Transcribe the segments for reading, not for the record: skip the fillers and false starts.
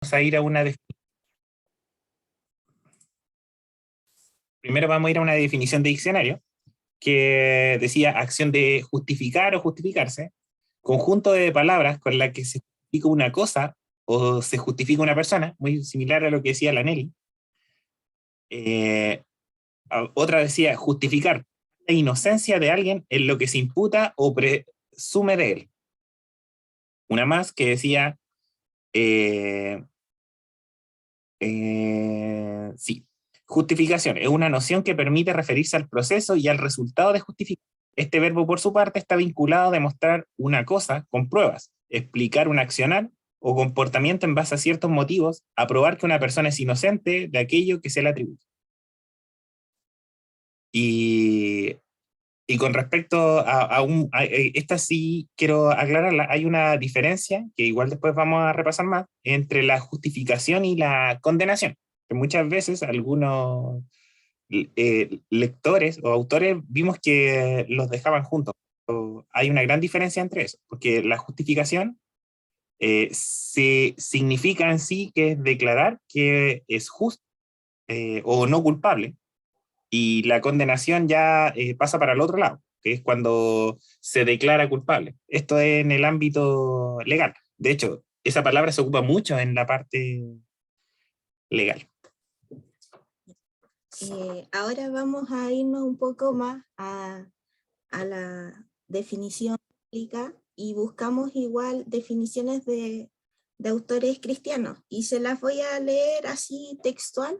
a ir a una primero vamos a ir a una definición de diccionario que decía acción de justificar o justificarse, conjunto de palabras con la que se justifica una cosa o se justifica una persona, muy similar a lo que decía la Nelly. Eh, Otra decía justificar la inocencia de alguien en lo que se imputa o presume de él. Una más que decía eh, sí, justificación es una noción que permite referirse al proceso y al resultado de justificar. Este verbo, por su parte, está vinculado a demostrar una cosa con pruebas, explicar un accionar o comportamiento en base a ciertos motivos, a probar que una persona es inocente de aquello que se le atribuye. Y, y con respecto esta sí quiero aclararla, hay una diferencia, que igual después vamos a repasar más, entre la justificación y la condenación. Que muchas veces algunos lectores o autores vimos que los dejaban juntos. Hay una gran diferencia entre eso, porque la justificación se significa en sí que es declarar que es justo o no culpable, y la condenación ya pasa para el otro lado, que es cuando se declara culpable. Esto es en el ámbito legal. De hecho, esa palabra se ocupa mucho en la parte legal. Ahora vamos a irnos un poco más a la definición bíblica y buscamos igual definiciones de autores cristianos y se las voy a leer así textual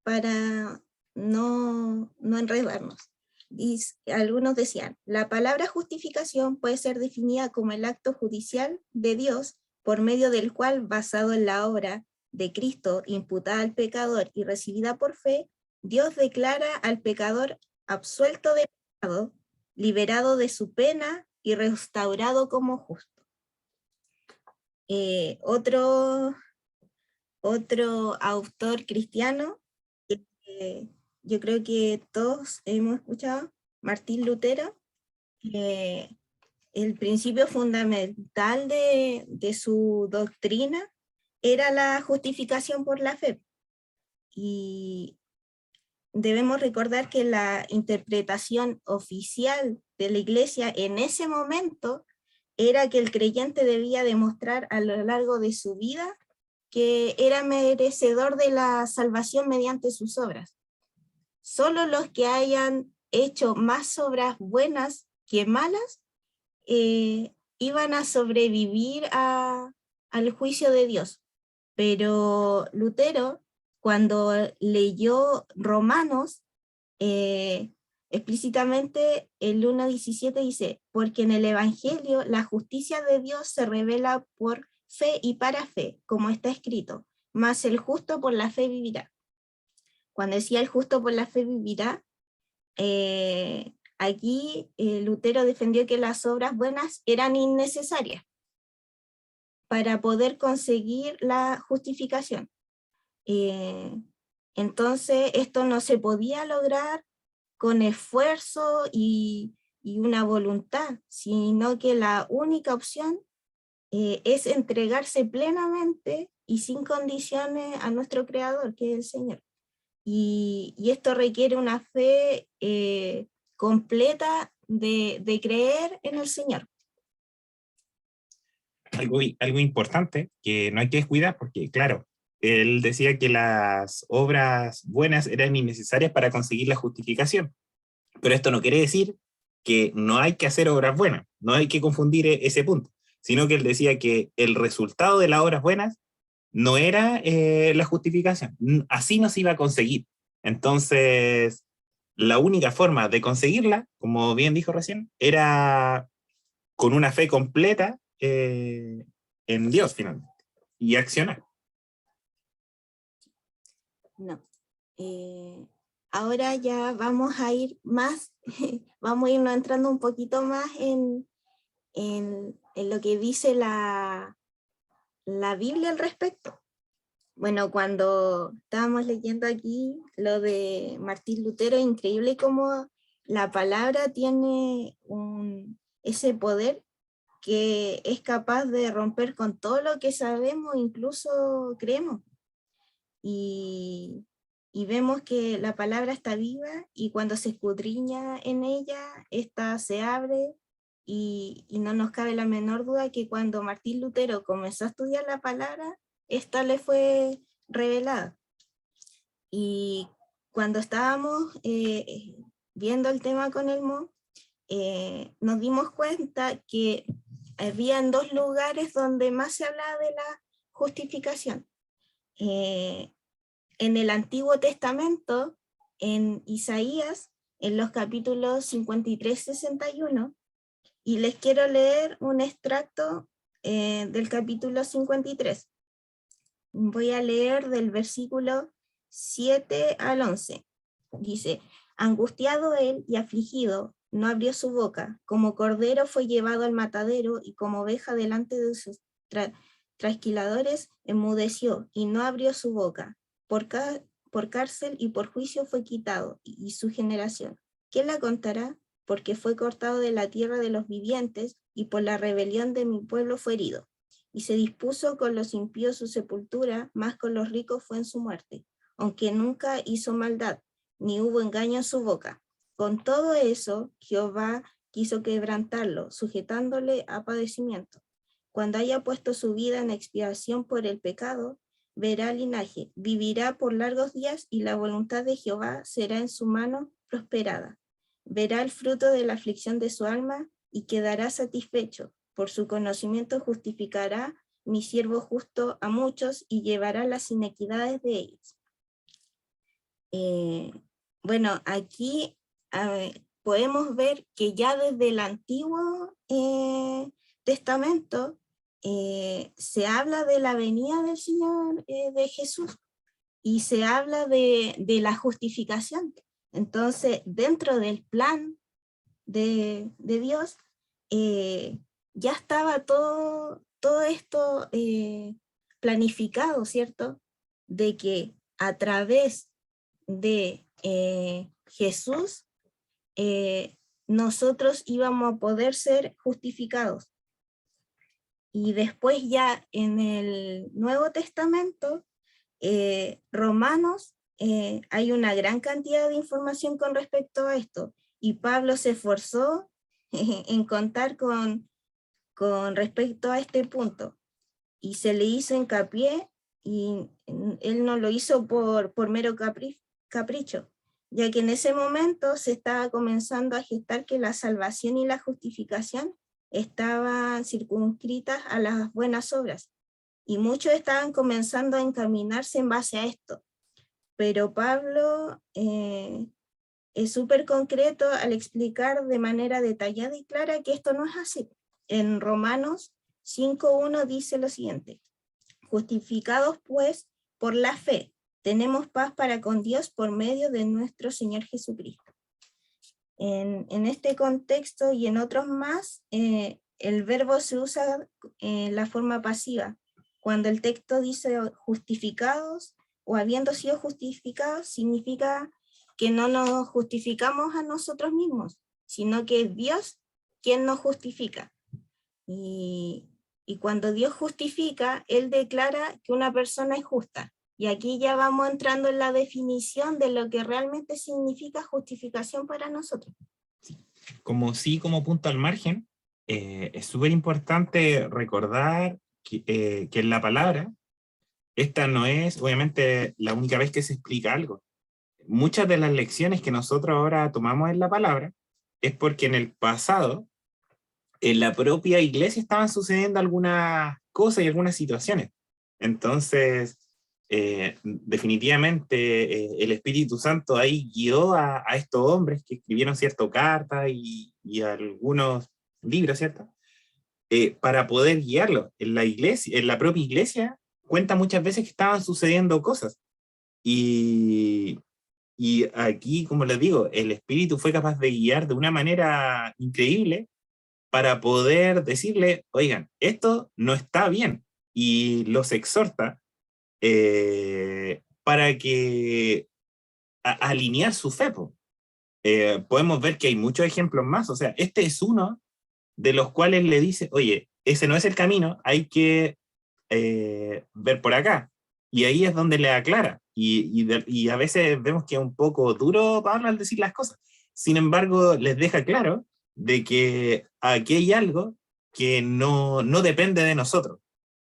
para no enredarnos. Y algunos decían, la palabra justificación puede ser definida como el acto judicial de Dios por medio del cual, basado en la obra de Cristo imputada al pecador y recibida por fe, Dios declara al pecador absuelto de pecado, liberado de su pena y restaurado como justo. Otro autor cristiano, yo creo que todos hemos escuchado, Martín Lutero, el principio fundamental de su doctrina era la justificación por la fe. Y debemos recordar que la interpretación oficial de la Iglesia en ese momento era que el creyente debía demostrar a lo largo de su vida que era merecedor de la salvación mediante sus obras. Solo los que hayan hecho más obras buenas que malas iban a sobrevivir al juicio de Dios. Pero Lutero, cuando leyó Romanos, explícitamente el 1:17 dice, porque en el Evangelio la justicia de Dios se revela por fe y para fe, como está escrito, mas el justo por la fe vivirá. Cuando decía el justo por la fe vivirá, aquí Lutero defendió que las obras buenas eran innecesarias para poder conseguir la justificación. Entonces esto no se podía lograr con esfuerzo y una voluntad, sino que la única opción es entregarse plenamente y sin condiciones a nuestro Creador, que es el Señor. Y esto requiere una fe completa de creer en el Señor. Algo importante que no hay que descuidar, porque claro, él decía que las obras buenas eran innecesarias para conseguir la justificación, pero esto no quiere decir que no hay que hacer obras buenas, no hay que confundir ese punto, sino que él decía que el resultado de las obras buenas no era la justificación, así no se iba a conseguir. Entonces, la única forma de conseguirla, como bien dijo recién, era con una fe completa en Dios finalmente, y accionar. No. Ahora ya vamos a ir más, vamos a irnos entrando un poquito más en lo que dice la Biblia al respecto. Bueno, cuando estábamos leyendo aquí lo de Martín Lutero, es increíble cómo la palabra tiene ese poder que es capaz de romper con todo lo que sabemos, incluso creemos. Y vemos que la palabra está viva y cuando se escudriña en ella, esta se abre y no nos cabe la menor duda que cuando Martín Lutero comenzó a estudiar la palabra, esta le fue revelada. Y cuando estábamos viendo el tema con el Mo, nos dimos cuenta que habían dos lugares donde más se hablaba de la justificación. En el Antiguo Testamento, en Isaías, en los capítulos 53-61, y les quiero leer un extracto del capítulo 53. Voy a leer del versículo 7 al 11. Dice, angustiado él y afligido, no abrió su boca, como cordero fue llevado al matadero, y como oveja delante de sus trasquiladores enmudeció, y no abrió su boca. Por cárcel y por juicio fue quitado, y su generación, ¿quién la contará? Porque fue cortado de la tierra de los vivientes, y por la rebelión de mi pueblo fue herido. Y se dispuso con los impíos su sepultura, más con los ricos fue en su muerte, aunque nunca hizo maldad, ni hubo engaño en su boca. Con todo eso, Jehová quiso quebrantarlo, sujetándole a padecimiento. Cuando haya puesto su vida en expiación por el pecado, verá linaje, vivirá por largos días, y la voluntad de Jehová será en su mano prosperada. Verá el fruto de la aflicción de su alma, y quedará satisfecho. Por su conocimiento justificará mi siervo justo a muchos, y llevará las inequidades de ellos. Bueno, aquí podemos ver que ya desde el Antiguo Testamento se habla de la venida del Señor de Jesús, y se habla de la justificación. Entonces, dentro del plan de Dios, ya estaba todo esto planificado, ¿cierto? De que a través de Jesús, nosotros íbamos a poder ser justificados. Y después ya en el Nuevo Testamento, Romanos, hay una gran cantidad de información con respecto a esto, y Pablo se esforzó en contar con respecto a este punto, y se le hizo hincapié, y él no lo hizo por mero capricho, ya que en ese momento se estaba comenzando a gestar que la salvación y la justificación estaban circunscritas a las buenas obras, y muchos estaban comenzando a encaminarse en base a esto. Pero Pablo es súper concreto al explicar de manera detallada y clara que esto no es así. En Romanos 5:1 dice lo siguiente: justificados pues por la fe, tenemos paz para con Dios por medio de nuestro Señor Jesucristo. En este contexto y en otros más, el verbo se usa en la forma pasiva. Cuando el texto dice justificados o habiendo sido justificados, significa que no nos justificamos a nosotros mismos, sino que es Dios quien nos justifica. Y cuando Dios justifica, Él declara que una persona es justa. Y aquí ya vamos entrando en la definición de lo que realmente significa justificación para nosotros. Como punto al margen, es súper importante recordar que en la palabra, esta no es obviamente la única vez que se explica algo. Muchas de las lecciones que nosotros ahora tomamos en la palabra es porque en el pasado, en la propia iglesia estaban sucediendo algunas cosas y algunas situaciones. Entonces, definitivamente el Espíritu Santo ahí guió a estos hombres que escribieron ciertas cartas y algunos libros, ¿cierto? Para poder guiarlos. En la iglesia, en la propia iglesia, cuenta muchas veces que estaban sucediendo cosas. Y aquí, como les digo, el Espíritu fue capaz de guiar de una manera increíble para poder decirle, oigan, esto no está bien, y los exhorta para que alinear su fe. Podemos ver que hay muchos ejemplos más, o sea, este es uno de los cuales le dice, oye, ese no es el camino, hay que ver por acá. Y ahí es donde le aclara. Y a veces vemos que es un poco duro Pablo al decir las cosas. Sin embargo, les deja claro de que aquí hay algo que no depende de nosotros.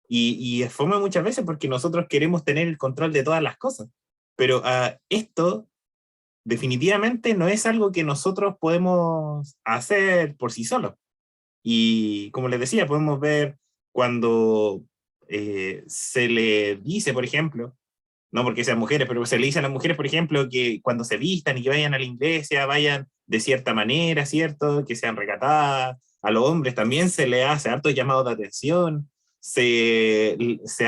Y es fome muchas veces porque nosotros queremos tener el control de todas las cosas. Pero esto definitivamente no es algo que nosotros podemos hacer por sí solos. Y como les decía, podemos ver cuando se le dice, por ejemplo, no porque sean mujeres, pero se le dice a las mujeres, por ejemplo, que cuando se vistan y que vayan a la iglesia, vayan de cierta manera, ¿cierto? Que sean recatadas. A los hombres también se le hace hartos llamados de atención. Se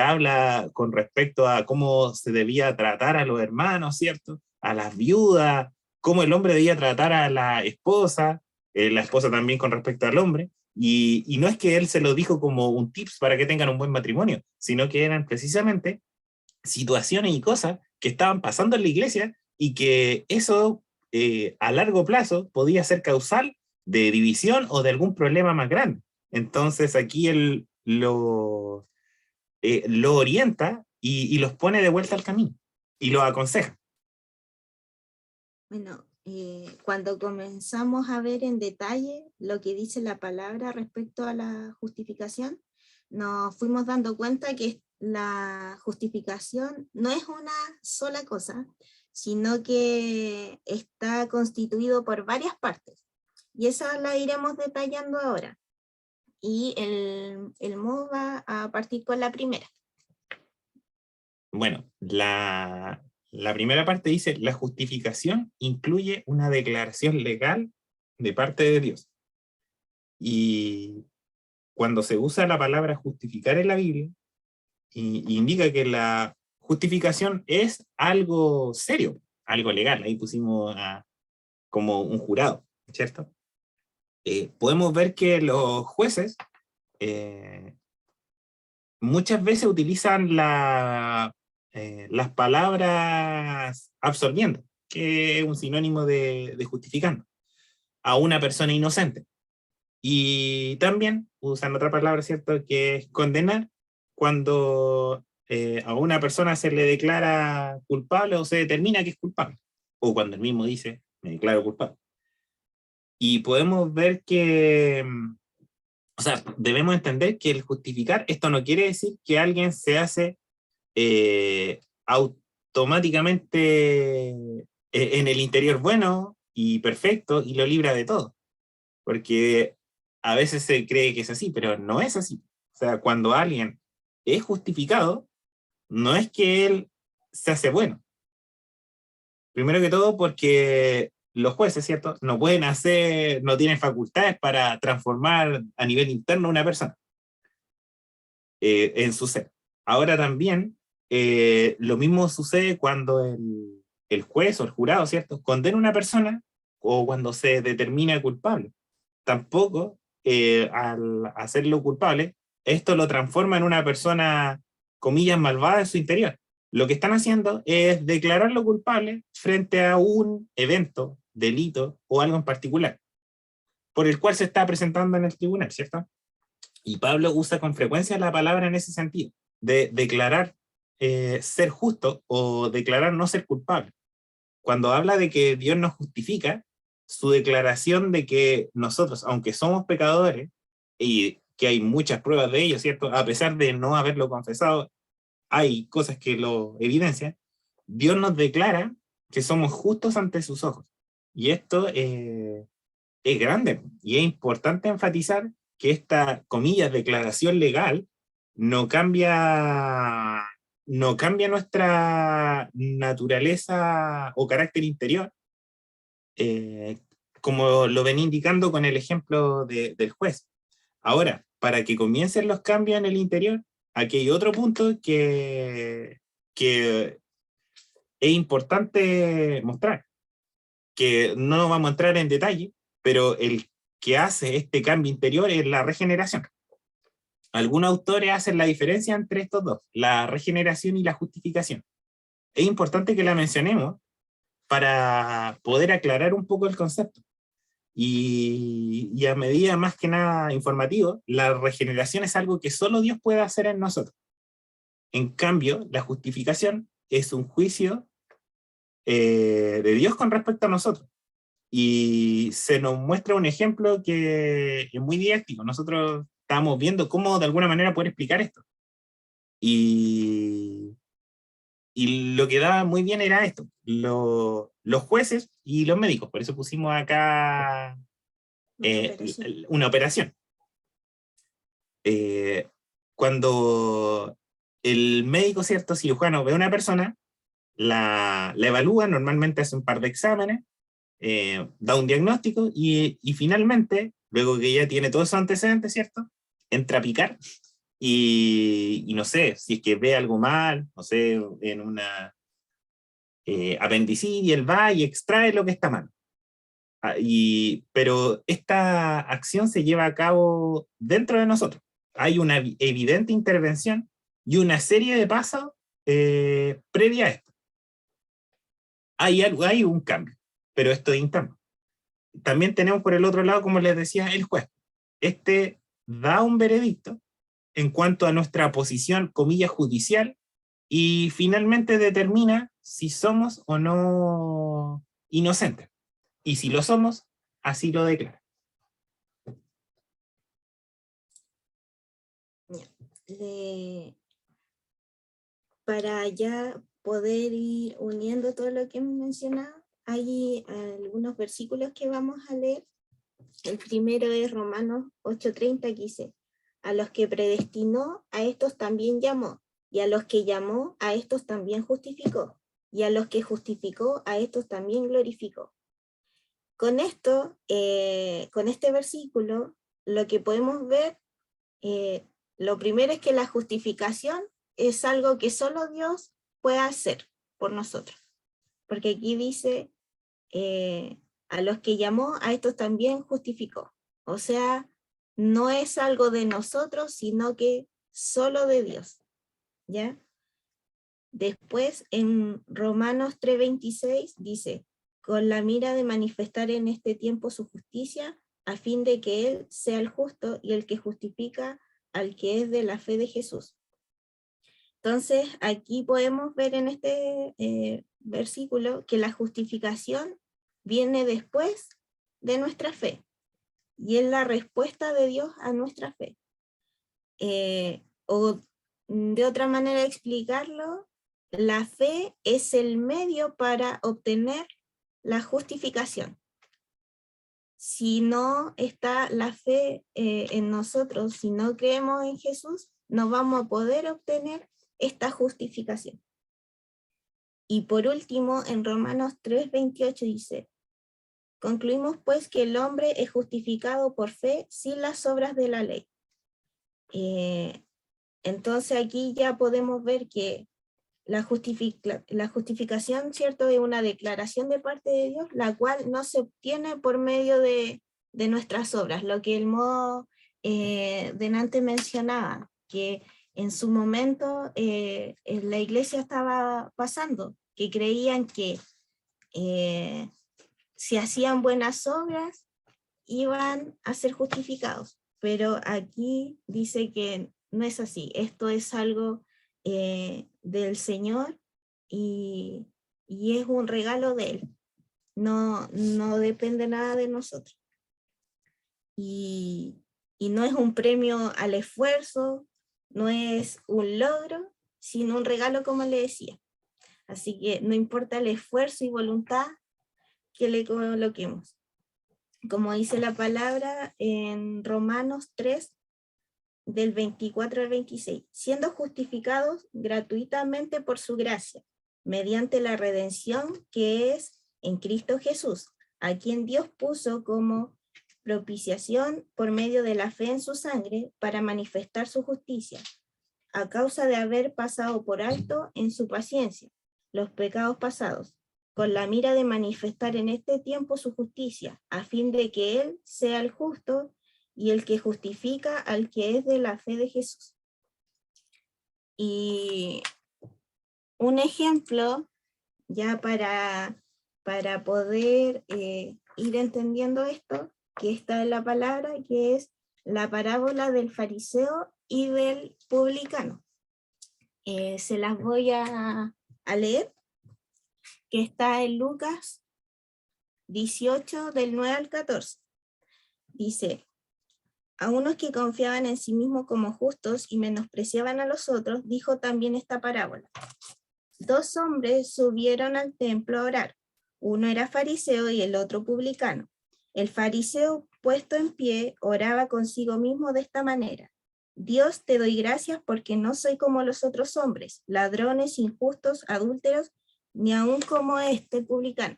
habla con respecto a cómo se debía tratar a los hermanos, ¿cierto? A las viudas, cómo el hombre debía tratar a la esposa también con respecto al hombre. Y no es que él se lo dijo como un tips para que tengan un buen matrimonio, sino que eran precisamente situaciones y cosas que estaban pasando en la iglesia y que eso a largo plazo podía ser causal de división o de algún problema más grande. Entonces aquí él lo orienta y los pone de vuelta al camino y los aconseja. Bueno, cuando comenzamos a ver en detalle lo que dice la palabra respecto a la justificación, nos fuimos dando cuenta que la justificación no es una sola cosa, sino que está constituido por varias partes. Y esa la iremos detallando ahora. Y el Mo va a partir con la primera. Bueno, la primera parte dice, la justificación incluye una declaración legal de parte de Dios. Y cuando se usa la palabra justificar en la Biblia, indica que la justificación es algo serio, algo legal. Ahí pusimos como un jurado, ¿cierto? Podemos ver que los jueces muchas veces utilizan las palabras absolviendo, que es un sinónimo de justificando, a una persona inocente. Y también usan otra palabra, ¿cierto?, que es condenar, cuando a una persona se le declara culpable o se determina que es culpable, o cuando él mismo dice, me declaro culpable. Y podemos ver que, o sea, debemos entender que el justificar, esto no quiere decir que alguien se hace automáticamente en el interior bueno y perfecto y lo libra de todo. Porque a veces se cree que es así, pero no es así. O sea, cuando alguien es justificado, no es que él se hace bueno. Primero que todo porque los jueces, ¿cierto?, no pueden hacer, no tienen facultades para transformar a nivel interno a una persona en su ser. Ahora también, lo mismo sucede cuando el juez o el jurado, ¿cierto?, condena a una persona o cuando se determina culpable. Tampoco, al hacerlo culpable, esto lo transforma en una persona, comillas, malvada en su interior. Lo que están haciendo es declararlo culpable frente a un evento, delito o algo en particular, por el cual se está presentando en el tribunal, ¿cierto? Y Pablo usa con frecuencia la palabra en ese sentido, de declarar ser justo o declarar no ser culpable. Cuando habla de que Dios nos justifica, su declaración de que nosotros, aunque somos pecadores, y que hay muchas pruebas de ello, ¿cierto? A pesar de no haberlo confesado, hay cosas que lo evidencian. Dios nos declara que somos justos ante sus ojos. Y esto es grande, y es importante enfatizar que esta, comillas, declaración legal no cambia, no cambia nuestra naturaleza o carácter interior, eh, como lo ven indicando con el ejemplo del juez. Ahora, para que comiencen los cambios en el interior, aquí hay otro punto que es importante mostrar, que no vamos a entrar en detalle, pero el que hace este cambio interior es la regeneración. Algunos autores hacen la diferencia entre estos dos, la regeneración y la justificación. Es importante que la mencionemos para poder aclarar un poco el concepto. Y a medida más que nada informativo, la regeneración es algo que solo Dios puede hacer en nosotros. En cambio, la justificación es un juicio de Dios con respecto a nosotros. Y se nos muestra un ejemplo que es muy didáctico. Nosotros estábamos viendo cómo de alguna manera poder explicar esto. Y lo que daba muy bien era esto, los jueces y los médicos. Por eso pusimos acá una operación. Cuando el médico, cierto, cirujano ve a una persona, la evalúa, normalmente hace un par de exámenes, da un diagnóstico y finalmente, luego que ya tiene todos esos antecedentes, ¿cierto? Entra a picar y no sé, si es que ve algo mal, no sé, en una apendicitis, él va y extrae lo que está mal. Pero esta acción se lleva a cabo dentro de nosotros. Hay una evidente intervención y una serie de pasos previa a esto. Hay un cambio, pero esto es interno. También tenemos por el otro lado, como les decía, el juez. Este da un veredicto en cuanto a nuestra posición, comillas, judicial, y finalmente determina si somos o no inocentes. Y si lo somos, así lo declara. Para ya poder ir uniendo todo lo que hemos mencionado, hay algunos versículos que vamos a leer. El primero es Romanos 8:30, que dice: a los que predestinó, a estos también llamó, y a los que llamó, a estos también justificó, y a los que justificó, a estos también glorificó. Con esto, con este versículo, lo que podemos ver, lo primero es que la justificación es algo que solo Dios puede hacer por nosotros. Porque aquí dice, a los que llamó, a estos también justificó. O sea, no es algo de nosotros, sino que solo de Dios. ¿Ya? Después, en Romanos 3:26 dice: con la mira de manifestar en este tiempo su justicia, a fin de que Él sea el justo y el que justifica al que es de la fe de Jesús. Entonces, aquí podemos ver en este versículo que la justificación viene después de nuestra fe, y es la respuesta de Dios a nuestra fe. O de otra manera de explicarlo, la fe es el medio para obtener la justificación. Si no está la fe en nosotros, si no creemos en Jesús, no vamos a poder obtener esta justificación. Y por último, en Romanos 3:28 dice: concluimos pues que el hombre es justificado por fe sin las obras de la ley. Entonces aquí ya podemos ver que la justificación, ¿cierto?, es una declaración de parte de Dios, la cual no se obtiene por medio de nuestras obras, lo que el modo delante mencionaba, que en su momento en la iglesia estaba pasando, que creían que si hacían buenas obras iban a ser justificados, pero aquí dice que no es así. Esto es algo del Señor y es un regalo de Él. No depende nada de nosotros. Y no es un premio al esfuerzo, no es un logro, sino un regalo, como le decía. Así que no importa el esfuerzo y voluntad que le coloquemos. Como dice la palabra en Romanos 3, del 24 al 26, siendo justificados gratuitamente por su gracia, mediante la redención que es en Cristo Jesús, a quien Dios puso como propiciación por medio de la fe en su sangre para manifestar su justicia, a causa de haber pasado por alto en su paciencia los pecados pasados, con la mira de manifestar en este tiempo su justicia, a fin de que Él sea el justo y el que justifica al que es de la fe de Jesús. Y un ejemplo, ya para poder ir entendiendo esto, que está en la palabra, que es la parábola del fariseo y del publicano. Se las voy a leer, que está en Lucas 18, del 9 al 14. Dice: a unos que confiaban en sí mismos como justos y menospreciaban a los otros, dijo también esta parábola. 2 hombres subieron al templo a orar. Uno era fariseo y el otro publicano. El fariseo, puesto en pie, oraba consigo mismo de esta manera: Dios, te doy gracias porque no soy como los otros hombres, ladrones, injustos, adúlteros, ni aun como este publicano.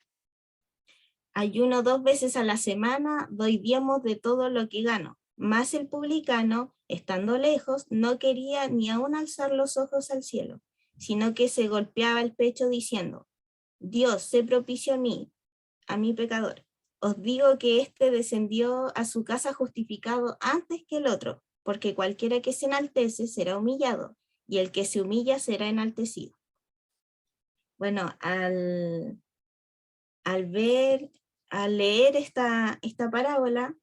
Ayuno 2 veces a la semana, doy diezmos de todo lo que gano. Mas el publicano, estando lejos, no quería ni aun alzar los ojos al cielo, sino que se golpeaba el pecho diciendo: Dios, sé propicio a mí pecador. Os digo que éste descendió a su casa justificado antes que el otro, porque cualquiera que se enaltece será humillado, y el que se humilla será enaltecido. Bueno, al leer esta parábola,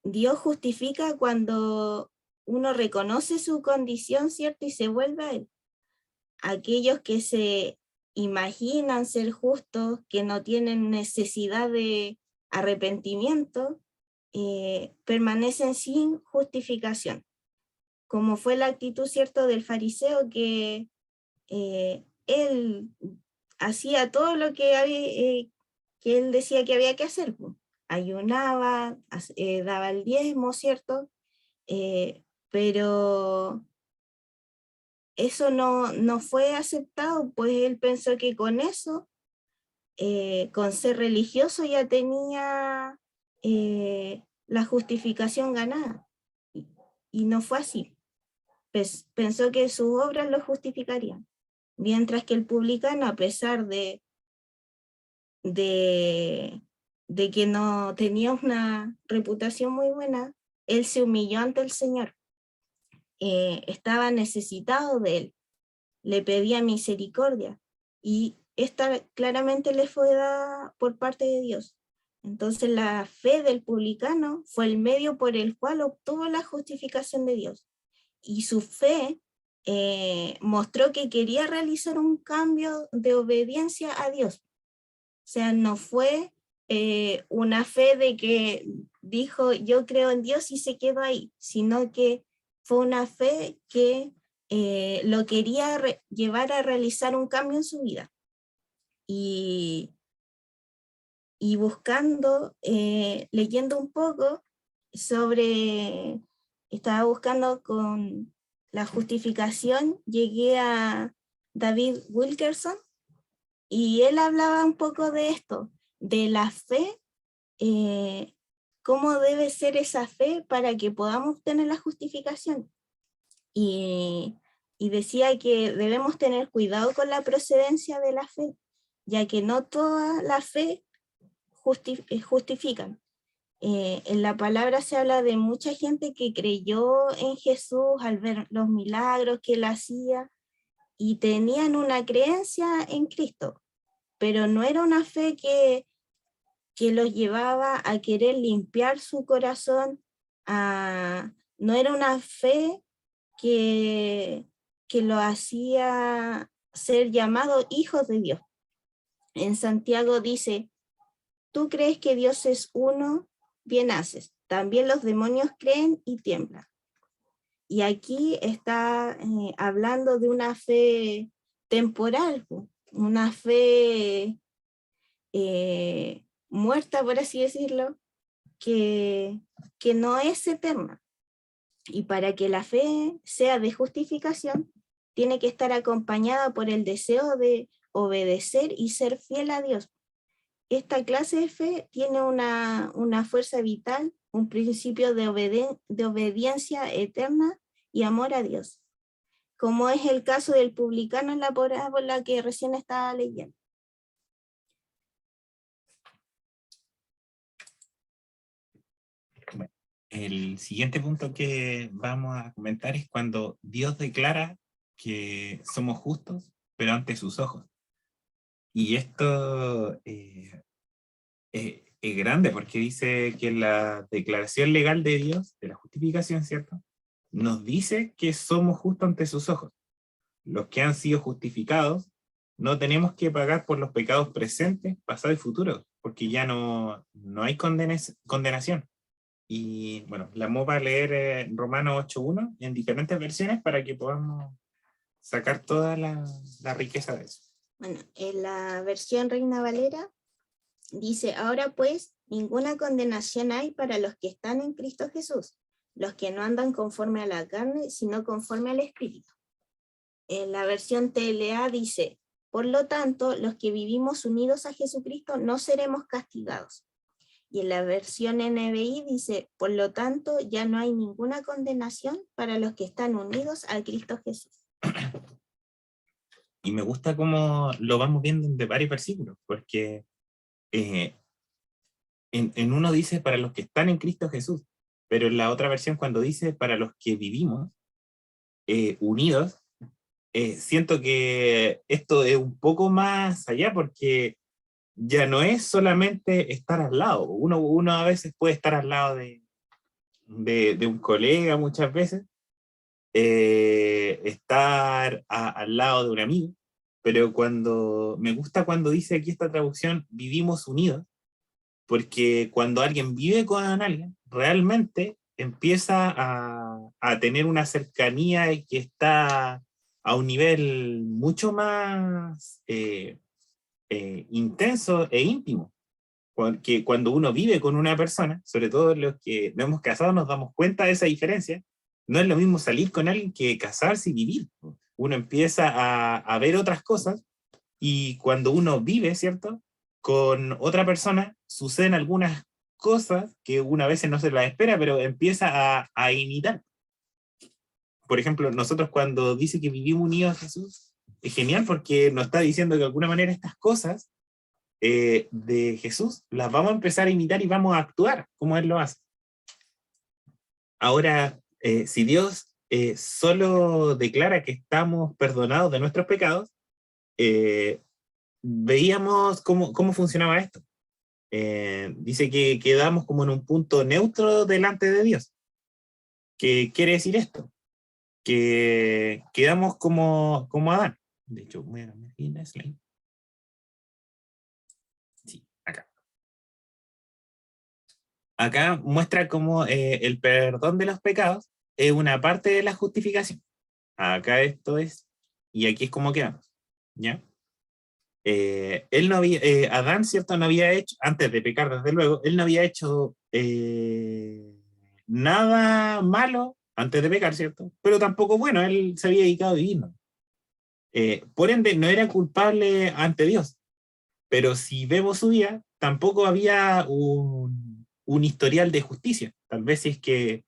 Dios justifica cuando uno reconoce su condición, ¿cierto? Y se vuelve a Él. Aquellos que se imaginan ser justos, que no tienen necesidad de arrepentimiento, permanecen sin justificación. Como fue la actitud, ¿cierto?, del fariseo, que él hacía todo lo que él decía que había que hacer. Ayunaba, daba el diezmo, ¿cierto? Pero eso no fue aceptado, pues él pensó que con eso, con ser religioso, ya tenía la justificación ganada. Y no fue así. Pensó que sus obras lo justificarían. Mientras que el publicano, a pesar de que no tenía una reputación muy buena, él se humilló ante el Señor. Estaba necesitado de él, le pedía misericordia, y esta claramente le fue dada por parte de Dios. Entonces la fe del publicano fue el medio por el cual obtuvo la justificación de Dios, y su fe mostró que quería realizar un cambio de obediencia a Dios. O sea, no fue una fe de que dijo yo creo en Dios y se quedó ahí, sino que fue una fe que lo quería llevar a realizar un cambio en su vida. Y buscando, leyendo un poco estaba buscando con la justificación, llegué a David Wilkerson, y él hablaba un poco de esto, de la fe, cómo debe ser esa fe para que podamos tener la justificación. Y decía que debemos tener cuidado con la procedencia de la fe, ya que no toda la fe justifican. En la palabra se habla de mucha gente que creyó en Jesús al ver los milagros que él hacía, y tenían una creencia en Cristo, pero no era una fe que los llevaba a querer limpiar su corazón, no era una fe que lo hacía ser llamados hijos de Dios. En Santiago dice: tú crees que Dios es uno, bien haces, también los demonios creen y tiemblan. Y aquí está hablando de una fe temporal, una fe muerta, por así decirlo, que no es eterna. Y para que la fe sea de justificación, tiene que estar acompañada por el deseo de obedecer y ser fiel a Dios. Esta clase de fe tiene una fuerza vital, un principio de obediencia eterna y amor a Dios, como es el caso del publicano en la parábola que recién estaba leyendo. Bueno, el siguiente punto que vamos a comentar es cuando Dios declara que somos justos, pero ante sus ojos. Y esto Es grande porque dice que la declaración legal de Dios, de la justificación, ¿cierto? Nos dice que somos justos ante sus ojos. Los que han sido justificados, no tenemos que pagar por los pecados presentes, pasados y futuros, porque ya no hay condenación. Y bueno, la vamos a leer Romanos 8.1 en diferentes versiones para que podamos sacar toda la riqueza de eso. Bueno, en la versión Reina Valera dice, ahora pues, ninguna condenación hay para los que están en Cristo Jesús, los que no andan conforme a la carne, sino conforme al Espíritu. En la versión TLA dice, por lo tanto, los que vivimos unidos a Jesucristo no seremos castigados. Y en la versión NBI dice, por lo tanto, ya no hay ninguna condenación para los que están unidos a Cristo Jesús. Y me gusta cómo lo vamos viendo de varios versículos, porque en uno dice para los que están en Cristo Jesús, pero en la otra versión cuando dice para los que vivimos unidos, siento que esto es un poco más allá, porque ya no es solamente estar al lado. Uno a veces puede estar al lado de un colega muchas veces, estar al lado de un amigo, pero me gusta cuando dice aquí esta traducción, vivimos unidos, porque cuando alguien vive con alguien, realmente empieza a tener una cercanía y que está a un nivel mucho más intenso e íntimo. Porque cuando uno vive con una persona, sobre todo los que no hemos casado, nos damos cuenta de esa diferencia. No es lo mismo salir con alguien que casarse y vivir. Uno empieza a ver otras cosas, y cuando uno vive, ¿cierto? Con otra persona, suceden algunas cosas que una vez no se las espera, pero empieza a imitar. Por ejemplo, nosotros cuando dice que vivimos unidos a Jesús, es genial porque nos está diciendo que de alguna manera estas cosas de Jesús las vamos a empezar a imitar y vamos a actuar como Él lo hace. Ahora, si Dios solo declara que estamos perdonados de nuestros pecados, veíamos cómo funcionaba esto. Dice que quedamos como en un punto neutro delante de Dios. ¿Qué quiere decir esto? Que quedamos como Adán. De hecho, voy a cambiar la slide. Sí, acá. Acá muestra cómo el perdón de los pecados es una parte de la justificación. Acá esto es, y aquí es como quedamos, ¿ya? Él no había, Adán, ¿cierto? No había hecho, antes de pecar, desde luego, él no había hecho nada malo antes de pecar, ¿cierto? Pero tampoco bueno, él se había dedicado a vivir, ¿no? Por ende, no era culpable ante Dios. Pero si vemos su vida, tampoco había un historial de justicia. Tal vez si es que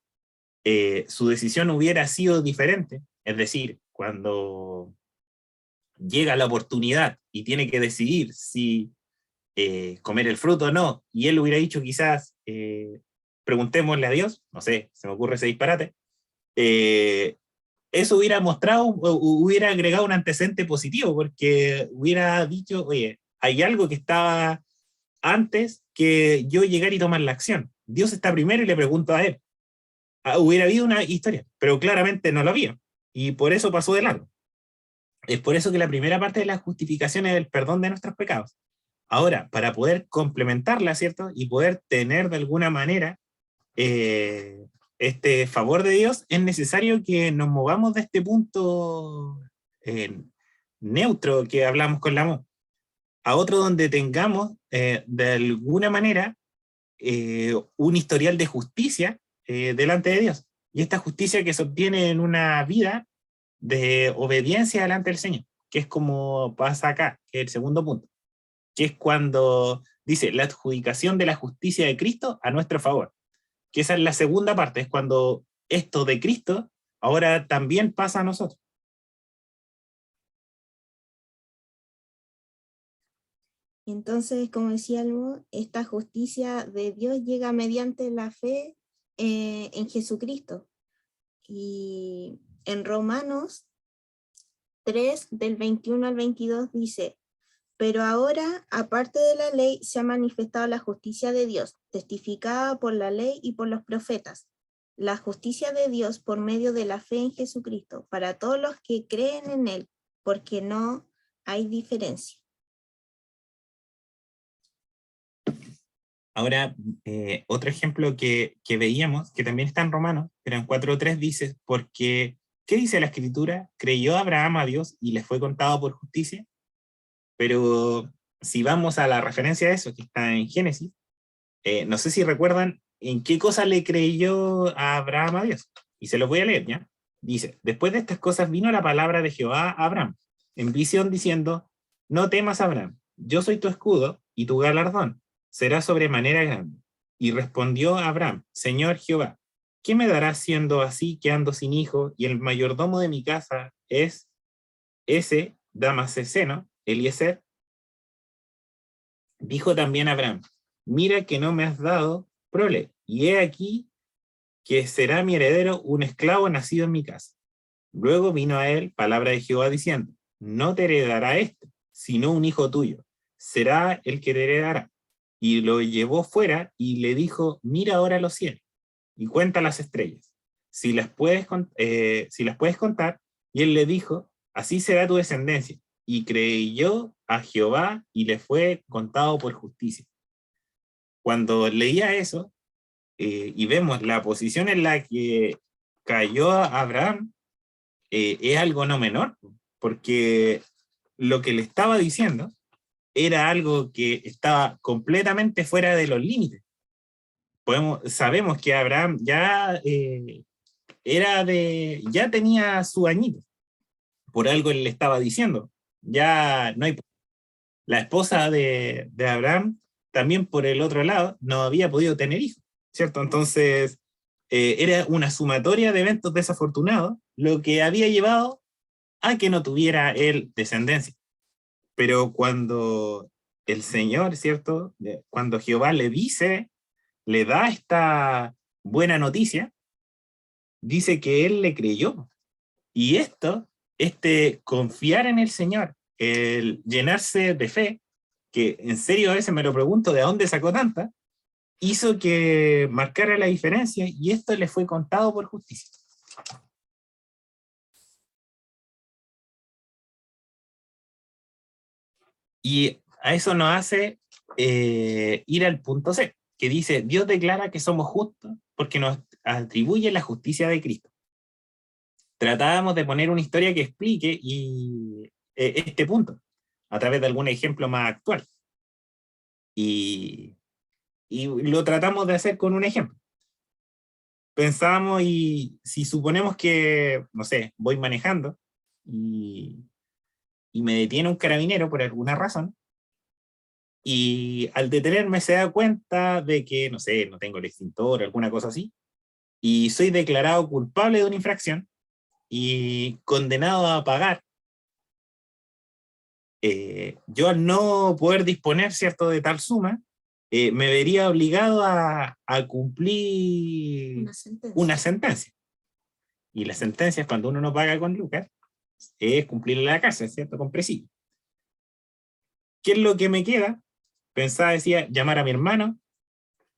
su decisión hubiera sido diferente, es decir, cuando llega la oportunidad y tiene que decidir si comer el fruto o no, y él hubiera dicho quizás, preguntémosle a Dios, no sé, se me ocurre ese disparate, eso hubiera mostrado, hubiera agregado un antecedente positivo, porque hubiera dicho, oye, hay algo que estaba antes que yo llegar y tomar la acción. Dios está primero y le pregunto a él. Hubiera habido una historia, pero claramente no lo había, y por eso pasó de largo. Es por eso que la primera parte de la justificación es el perdón de nuestros pecados. Ahora, para poder complementarla, ¿cierto? Y poder tener de alguna manera este favor de Dios, es necesario que nos movamos de este punto neutro que hablamos con la amor, a otro donde tengamos de alguna manera un historial de justicia delante de Dios. Y esta justicia que se obtiene en una vida de obediencia delante del Señor, que es como pasa acá, que es el segundo punto, que es cuando dice la adjudicación de la justicia de Cristo a nuestro favor, que esa es la segunda parte, es cuando esto de Cristo ahora también pasa a nosotros. Entonces, como decía Almo, esta justicia de Dios llega mediante la fe en Jesucristo. Y en Romanos 3, del 21 al 22 dice, Pero ahora, aparte de la ley, se ha manifestado la justicia de Dios, testificada por la ley y por los profetas. La justicia de Dios por medio de la fe en Jesucristo, para todos los que creen en Él, porque no hay diferencia. Ahora, otro ejemplo que veíamos, que también está en Romanos, pero en 4:3 dice, porque, ¿qué dice la Escritura? Creyó Abraham a Dios y le fue contado por justicia. Pero si vamos a la referencia de eso, que está en Génesis, no sé si recuerdan en qué cosa le creyó a Abraham a Dios. Y se los voy a leer, ¿ya? Dice, después de estas cosas vino la palabra de Jehová a Abraham, en visión diciendo, no temas, Abraham, yo soy tu escudo y tu galardón será sobremanera grande. Y respondió Abraham, Señor Jehová, ¿qué me darás siendo así que ando sin hijo y el mayordomo de mi casa es ese Damasceno, Eliezer? Dijo también Abraham, mira que no me has dado prole, y he aquí que será mi heredero un esclavo nacido en mi casa. Luego vino a él palabra de Jehová diciendo, no te heredará este, sino un hijo tuyo, será el que te heredará. Y lo llevó fuera y le dijo, mira ahora los cielos y cuenta las estrellas, si las puedes contar. Y él le dijo, así será tu descendencia. Y creyó a Jehová y le fue contado por justicia. Cuando leía eso, y vemos la posición en la que cayó Abraham, es algo no menor, porque lo que le estaba diciendo era algo que estaba completamente fuera de los límites. Sabemos que Abraham ya ya tenía su añito, por algo él le estaba diciendo, ya no hay. La esposa de Abraham también por el otro lado no había podido tener hijos, ¿cierto? Entonces era una sumatoria de eventos desafortunados lo que había llevado a que no tuviera él descendencia. Pero cuando el Señor, ¿cierto? Cuando Jehová le da esta buena noticia, dice que él le creyó. Y este confiar en el Señor, el llenarse de fe, que en serio a veces me lo pregunto de dónde sacó tanta, hizo que marcara la diferencia y esto le fue contado por justicia. Y a eso nos hace ir al punto C, que dice, Dios declara que somos justos porque nos atribuye la justicia de Cristo. Tratábamos de poner una historia que explique este punto, a través de algún ejemplo más actual. Y lo tratamos de hacer con un ejemplo. Pensamos y si suponemos que, no sé, voy manejando y me detiene un carabinero por alguna razón, y al detenerme se da cuenta de que, no sé, no tengo el extintor o alguna cosa así, y soy declarado culpable de una infracción y condenado a pagar, yo al no poder disponer, ¿cierto?, de tal suma, me vería obligado a cumplir una sentencia. Y la sentencia es cuando uno no paga con lucas, es cumplir la cárcel, ¿cierto?, con presidio. ¿Qué es lo que me queda? Pensaba, decía, llamar a mi hermano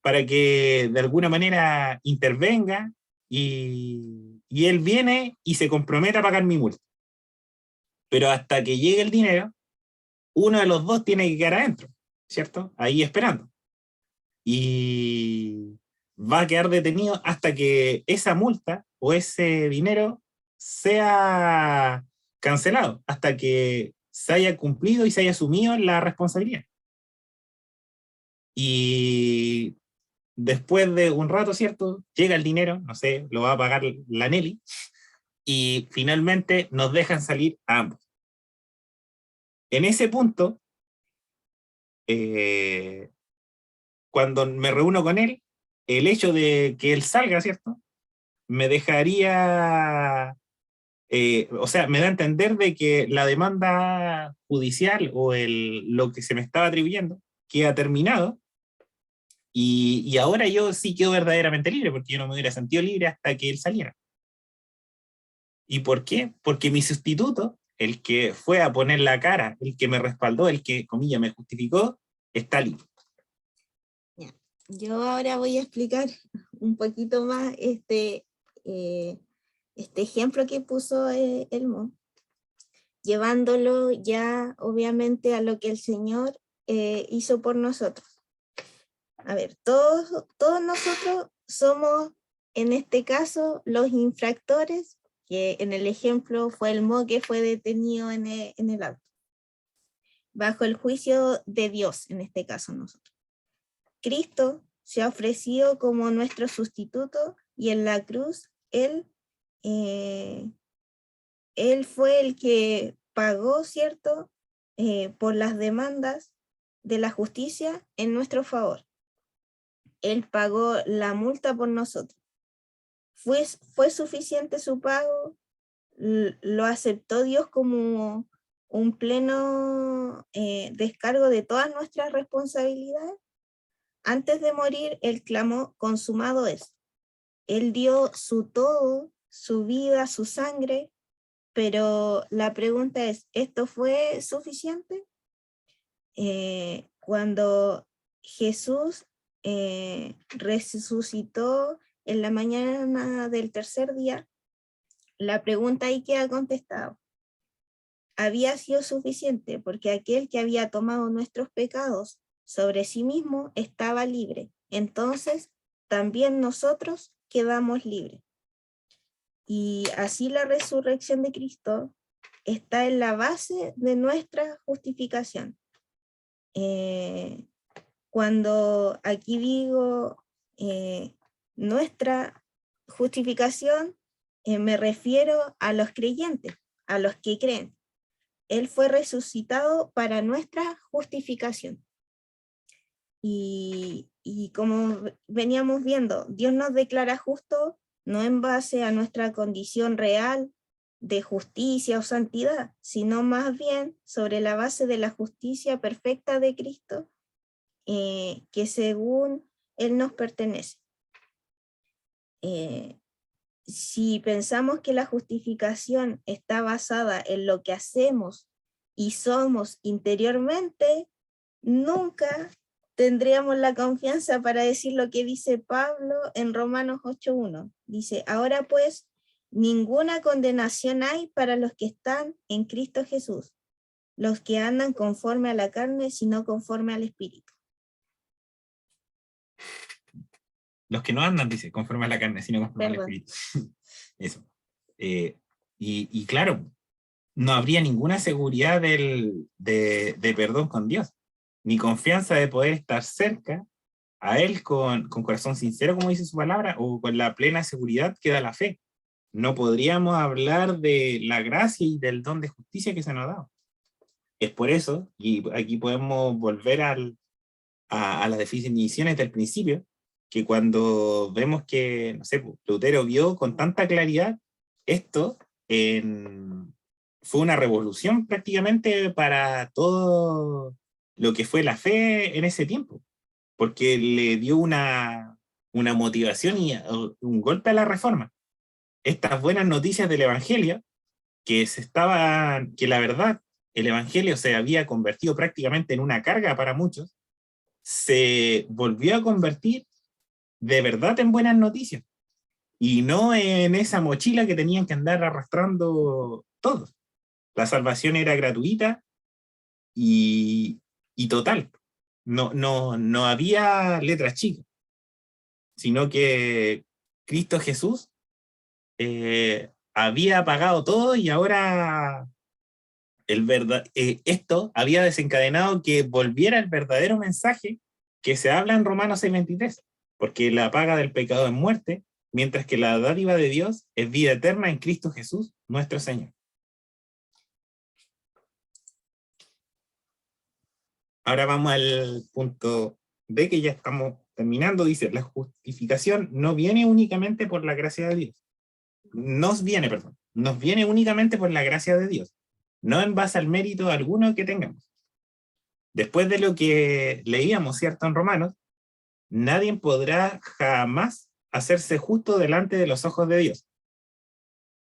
para que de alguna manera intervenga y él viene y se compromete a pagar mi multa. Pero hasta que llegue el dinero, uno de los dos tiene que quedar adentro, ¿cierto? Ahí esperando. Y va a quedar detenido hasta que esa multa o ese dinero sea cancelado, hasta que se haya cumplido y se haya asumido la responsabilidad. Y después de un rato, ¿cierto? Llega el dinero, no sé, lo va a pagar la Nelly, y finalmente nos dejan salir a ambos. En ese punto, cuando me reúno con él, el hecho de que él salga, ¿cierto? Me dejaría, o sea, me da a entender de que la demanda judicial o lo que se me estaba atribuyendo queda terminado, y ahora yo sí quedo verdaderamente libre, porque yo no me hubiera sentido libre hasta que él saliera. ¿Y por qué? Porque mi sustituto el que fue a poner la cara, el que me respaldó, el que, comillas, me justificó, está libre. Yo ahora voy a explicar un poquito más este ejemplo que puso Elmo, llevándolo ya obviamente a lo que el Señor hizo por nosotros. A ver, todos nosotros somos, en este caso, los infractores, que en el ejemplo fue Elmo que fue detenido en el auto, bajo el juicio de Dios, en este caso nosotros. Cristo se ha ofrecido como nuestro sustituto y en la cruz Él fue el que pagó, ¿cierto?, por las demandas de la justicia en nuestro favor. Él pagó la multa por nosotros. Fue suficiente su pago, lo aceptó Dios como un pleno descargo de todas nuestras responsabilidades. Antes de morir, Él clamó, consumado es. Él dio su todo, su vida, su sangre, pero la pregunta es, ¿esto fue suficiente? Cuando Jesús resucitó en la mañana del tercer día, la pregunta ahí queda contestada. Había sido suficiente porque aquel que había tomado nuestros pecados sobre sí mismo estaba libre. Entonces, también nosotros quedamos libres. Y así la resurrección de Cristo está en la base de nuestra justificación. Cuando aquí digo nuestra justificación, me refiero a los creyentes, a los que creen. Él fue resucitado para nuestra justificación. Y como veníamos viendo, Dios nos declara justos no en base a nuestra condición real de justicia o santidad, sino más bien sobre la base de la justicia perfecta de Cristo, que según Él nos pertenece. Si pensamos que la justificación está basada en lo que hacemos y somos interiormente, nunca tendríamos la confianza para decir lo que dice Pablo en Romanos 8:1. Dice, ahora pues, ninguna condenación hay para los que están en Cristo Jesús, los que andan conforme a la carne, sino conforme al Espíritu. Los que no andan, dice, conforme a la carne, sino conforme al Espíritu. Eso. Y claro, no habría ninguna seguridad de perdón con Dios, ni confianza de poder estar cerca a Él con corazón sincero, como dice su palabra, o con la plena seguridad que da la fe. No podríamos hablar de la gracia y del don de justicia que se nos ha dado. Es por eso, y aquí podemos volver a las definiciones del principio, que cuando vemos que, no sé, Lutero vio con tanta claridad esto, fue una revolución prácticamente para todo lo que fue la fe en ese tiempo, porque le dio una motivación y un golpe a la reforma. Estas buenas noticias del Evangelio, que la verdad, el Evangelio se había convertido prácticamente en una carga para muchos, se volvió a convertir de verdad en buenas noticias y no en esa mochila que tenían que andar arrastrando todos. La salvación era gratuita y total. No había letras chicas, sino que Cristo Jesús había pagado todo y ahora esto había desencadenado que volviera el verdadero mensaje que se habla en Romanos 6:23, porque la paga del pecado es muerte, mientras que la dádiva de Dios es vida eterna en Cristo Jesús, nuestro Señor. Ahora vamos al punto B, que ya estamos terminando. Dice, la justificación no viene únicamente por la gracia de Dios. Nos viene únicamente por la gracia de Dios, no en base al mérito alguno que tengamos. Después de lo que leíamos, ¿cierto?, en Romanos, nadie podrá jamás hacerse justo delante de los ojos de Dios.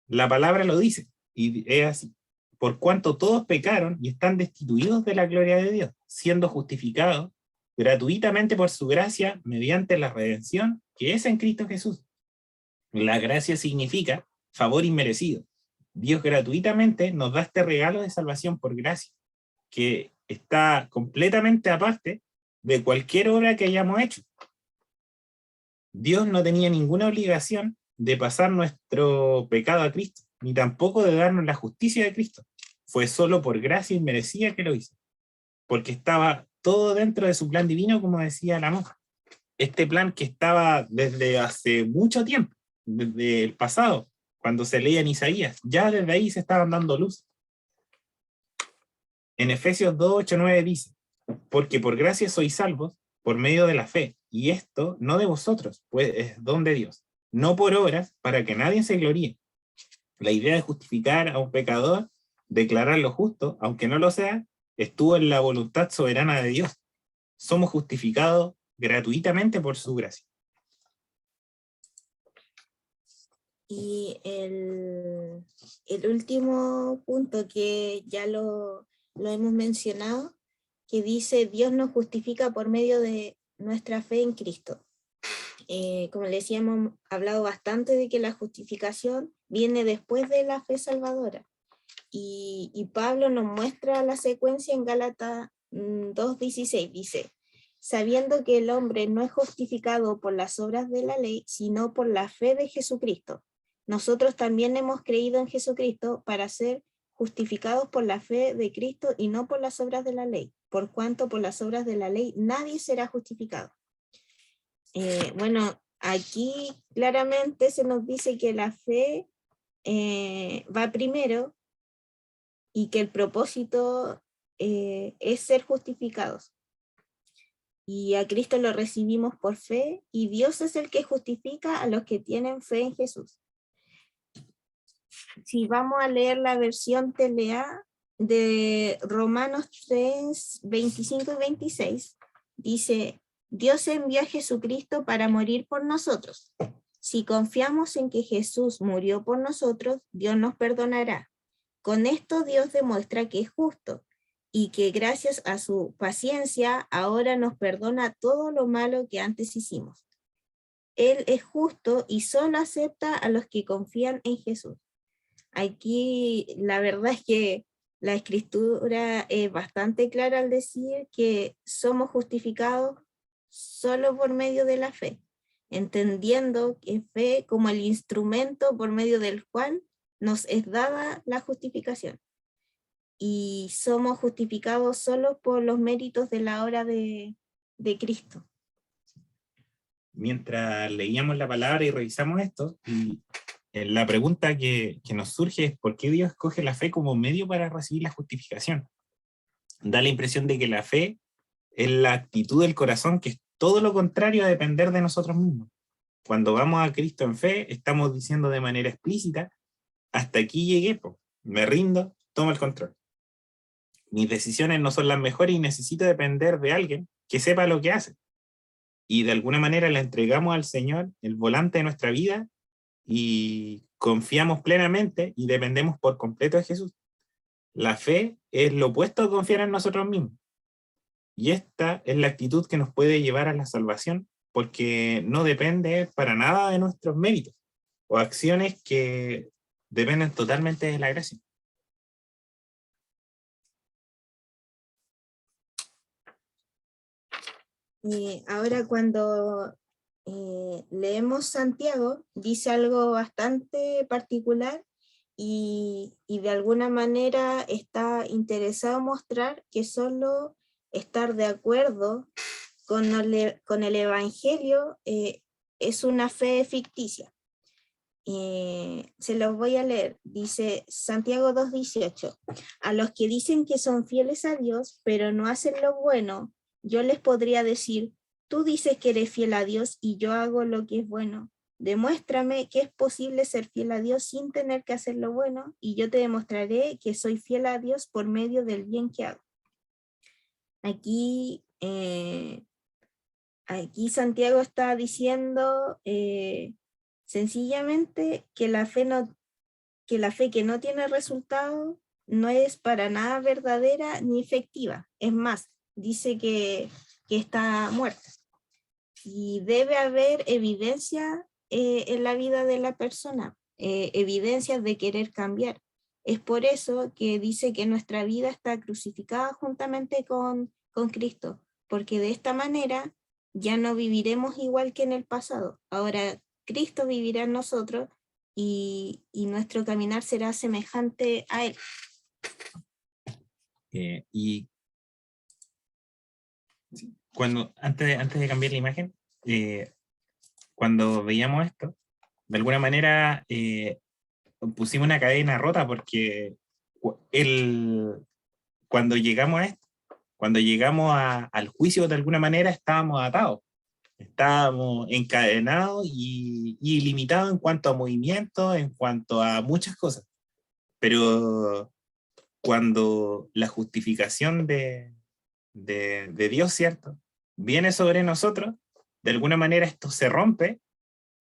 La palabra lo dice, y es así. por cuanto todos pecaron y están destituidos de la gloria de Dios, siendo justificados gratuitamente por su gracia mediante la redención que es en Cristo Jesús. La gracia significa favor inmerecido. Dios gratuitamente nos da este regalo de salvación por gracia, que está completamente aparte de cualquier obra que hayamos hecho. Dios no tenía ninguna obligación de pasar nuestro pecado a Cristo, ni tampoco de darnos la justicia de Cristo. Fue solo por gracia inmerecida que lo hizo, porque estaba todo dentro de su plan divino, como decía la monja. Este plan que estaba desde hace mucho tiempo, desde el pasado, cuando se leía en Isaías, ya desde ahí se estaban dando luz. En Efesios 2, 8, 9 dice, porque por gracia sois salvos por medio de la fe, y esto no de vosotros, pues es don de Dios, no por obras, para que nadie se gloríe. La idea de justificar a un pecador, declararlo justo, aunque no lo sea, estuvo en la voluntad soberana de Dios. Somos justificados gratuitamente por su gracia. Y el último punto que ya lo hemos mencionado, que dice Dios nos justifica por medio de nuestra fe en Cristo. Como le decía, hemos hablado bastante de que la justificación viene después de la fe salvadora. Y Pablo nos muestra la secuencia en Gálatas 2:16, dice, sabiendo que el hombre no es justificado por las obras de la ley, sino por la fe de Jesucristo. Nosotros también hemos creído en Jesucristo para ser justificados por la fe de Cristo y no por las obras de la ley, por cuanto por las obras de la ley nadie será justificado. Bueno, aquí claramente se nos dice que la fe va primero y que el propósito es ser justificados. Y a Cristo lo recibimos por fe, y Dios es el que justifica a los que tienen fe en Jesús. Si vamos a leer la versión TLA de Romanos 3, 25 y 26, dice, Dios envió a Jesucristo para morir por nosotros. Si confiamos en que Jesús murió por nosotros, Dios nos perdonará. Con esto Dios demuestra que es justo y que gracias a su paciencia ahora nos perdona todo lo malo que antes hicimos. Él es justo y solo acepta a los que confían en Jesús. Aquí la verdad es que la escritura es bastante clara al decir que somos justificados solo por medio de la fe, entendiendo que fe como el instrumento por medio del cual nos es dada la justificación. Y somos justificados solo por los méritos de la obra de Cristo. Mientras leíamos la palabra y revisamos esto, y la pregunta que nos surge es ¿por qué Dios escoge la fe como medio para recibir la justificación? Da la impresión de que la fe es la actitud del corazón, que es todo lo contrario a depender de nosotros mismos. Cuando vamos a Cristo en fe, estamos diciendo de manera explícita, hasta aquí llegué, me rindo, tomo el control. Mis decisiones no son las mejores y necesito depender de alguien que sepa lo que hace. Y de alguna manera le entregamos al Señor el volante de nuestra vida y confiamos plenamente y dependemos por completo de Jesús. La fe es lo opuesto a confiar en nosotros mismos. Y esta es la actitud que nos puede llevar a la salvación, porque no depende para nada de nuestros méritos o acciones que dependen totalmente de la gracia. Ahora cuando leemos Santiago, dice algo bastante particular y de alguna manera está interesado en mostrar que solo estar de acuerdo con el Evangelio es una fe ficticia. Se los voy a leer. Dice Santiago 2:18, a los que dicen que son fieles a Dios, pero no hacen lo bueno, yo les podría decir, tú dices que eres fiel a Dios y yo hago lo que es bueno. Demuéstrame que es posible ser fiel a Dios sin tener que hacer lo bueno, y yo te demostraré que soy fiel a Dios por medio del bien que hago. Aquí Santiago está diciendo sencillamente que la fe que no tiene resultado no es para nada verdadera ni efectiva. Es más, dice que está muerta. Y debe haber evidencia en la vida de la persona, evidencias de querer cambiar. Es por eso que dice que nuestra vida está crucificada juntamente con Cristo, porque de esta manera ya no viviremos igual que en el pasado. Ahora Cristo vivirá en nosotros y nuestro caminar será semejante a Él. Y antes de cambiar la imagen, cuando veíamos esto, de alguna manera pusimos una cadena rota porque cuando llegamos a esto, cuando llegamos al juicio, de alguna manera estábamos atados, estábamos encadenados y limitados en cuanto a movimiento, en cuanto a muchas cosas. Pero cuando la justificación de Dios, ¿cierto?, viene sobre nosotros, de alguna manera esto se rompe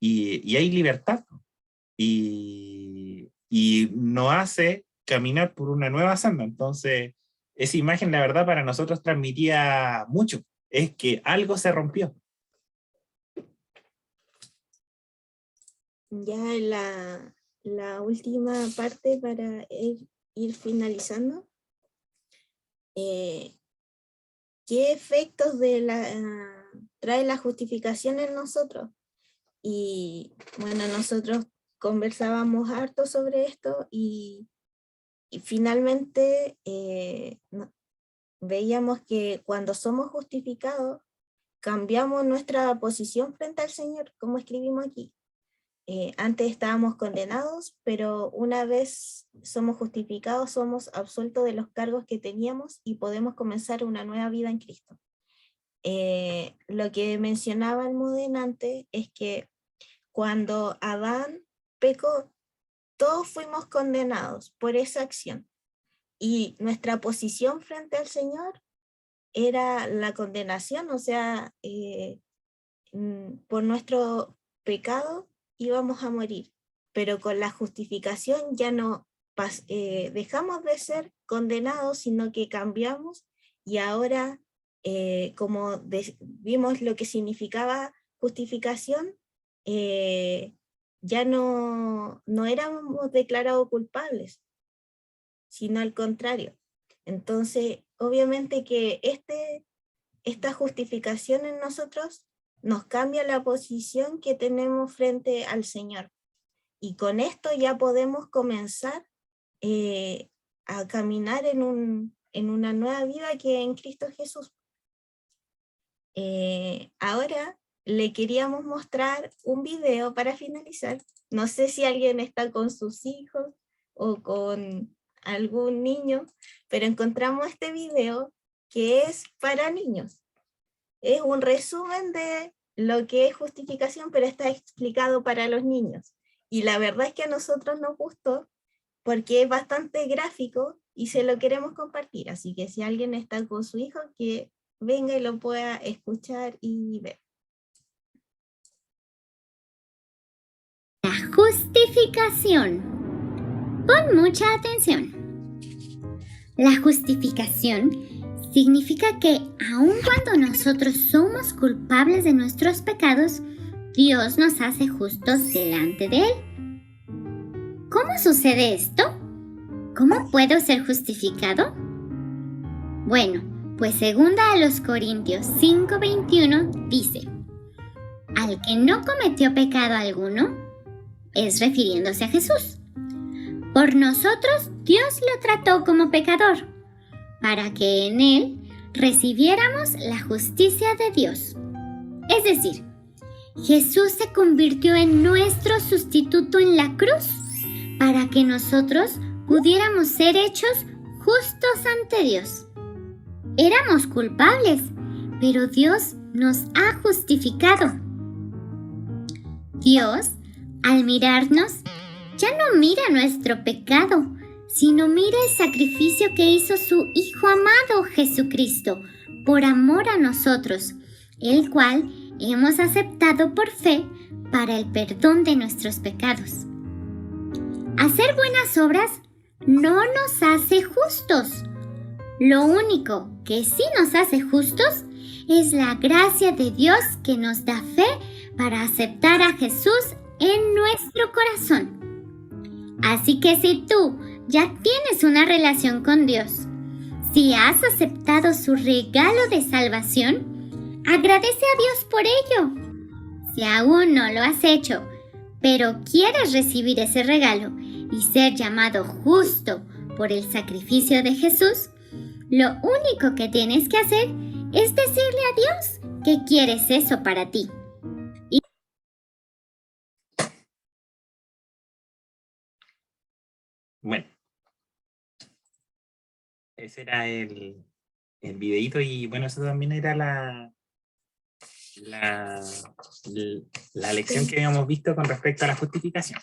y hay libertad. Y nos hace caminar por una nueva senda. Entonces, esa imagen, la verdad, para nosotros transmitía mucho. Es que algo se rompió. Ya en la última parte para ir finalizando. ¿Qué efectos trae la justificación en nosotros? Y bueno, nosotros conversábamos harto sobre esto y finalmente veíamos que cuando somos justificados, cambiamos nuestra posición frente al Señor, como escribimos aquí. Antes estábamos condenados, pero una vez somos justificados, somos absueltos de los cargos que teníamos y podemos comenzar una nueva vida en Cristo. Lo que mencionaba el Modén antes es que cuando Adán pecó, todos fuimos condenados por esa acción. Y nuestra posición frente al Señor era la condenación, o sea, por nuestro pecado íbamos a morir. Pero con la justificación ya no dejamos de ser condenados, sino que cambiamos y ahora, como vimos lo que significaba justificación, ya no éramos declarados culpables, sino al contrario. Entonces, obviamente que esta justificación en nosotros nos cambia la posición que tenemos frente al Señor. Y con esto ya podemos comenzar a caminar en una nueva vida que en Cristo Jesús. Ahora le queríamos mostrar un video para finalizar. No sé si alguien está con sus hijos o con algún niño, pero encontramos este video que es para niños. Es un resumen de lo que es justificación, pero está explicado para los niños. Y la verdad es que a nosotros nos gustó porque es bastante gráfico y se lo queremos compartir. Así que si alguien está con su hijo, que venga y lo pueda escuchar y ver. La justificación. Pon mucha atención. La justificación significa que aun cuando nosotros somos culpables de nuestros pecados, Dios nos hace justos delante de Él. ¿Cómo sucede esto? ¿Cómo puedo ser justificado? Bueno, pues 2 Corintios 5:21 dice: al que no cometió pecado alguno, es refiriéndose a Jesús. Por nosotros Dios lo trató como pecador, para que en Él recibiéramos la justicia de Dios. Es decir, Jesús se convirtió en nuestro sustituto en la cruz, para que nosotros pudiéramos ser hechos justos ante Dios. Éramos culpables, pero Dios nos ha justificado. Dios, al mirarnos, ya no mira nuestro pecado, sino mira el sacrificio que hizo su Hijo amado Jesucristo por amor a nosotros, el cual hemos aceptado por fe para el perdón de nuestros pecados. Hacer buenas obras no nos hace justos. Lo único que sí nos hace justos es la gracia de Dios que nos da fe para aceptar a Jesús en nuestro corazón. Así que si tú ya tienes una relación con Dios, si has aceptado su regalo de salvación, agradece a Dios por ello. Si aún no lo has hecho, pero quieres recibir ese regalo y ser llamado justo por el sacrificio de Jesús, lo único que tienes que hacer es decirle a Dios que quieres eso para ti. Bueno, ese era el videíto y bueno, eso también era la lección que habíamos visto con respecto a la justificación.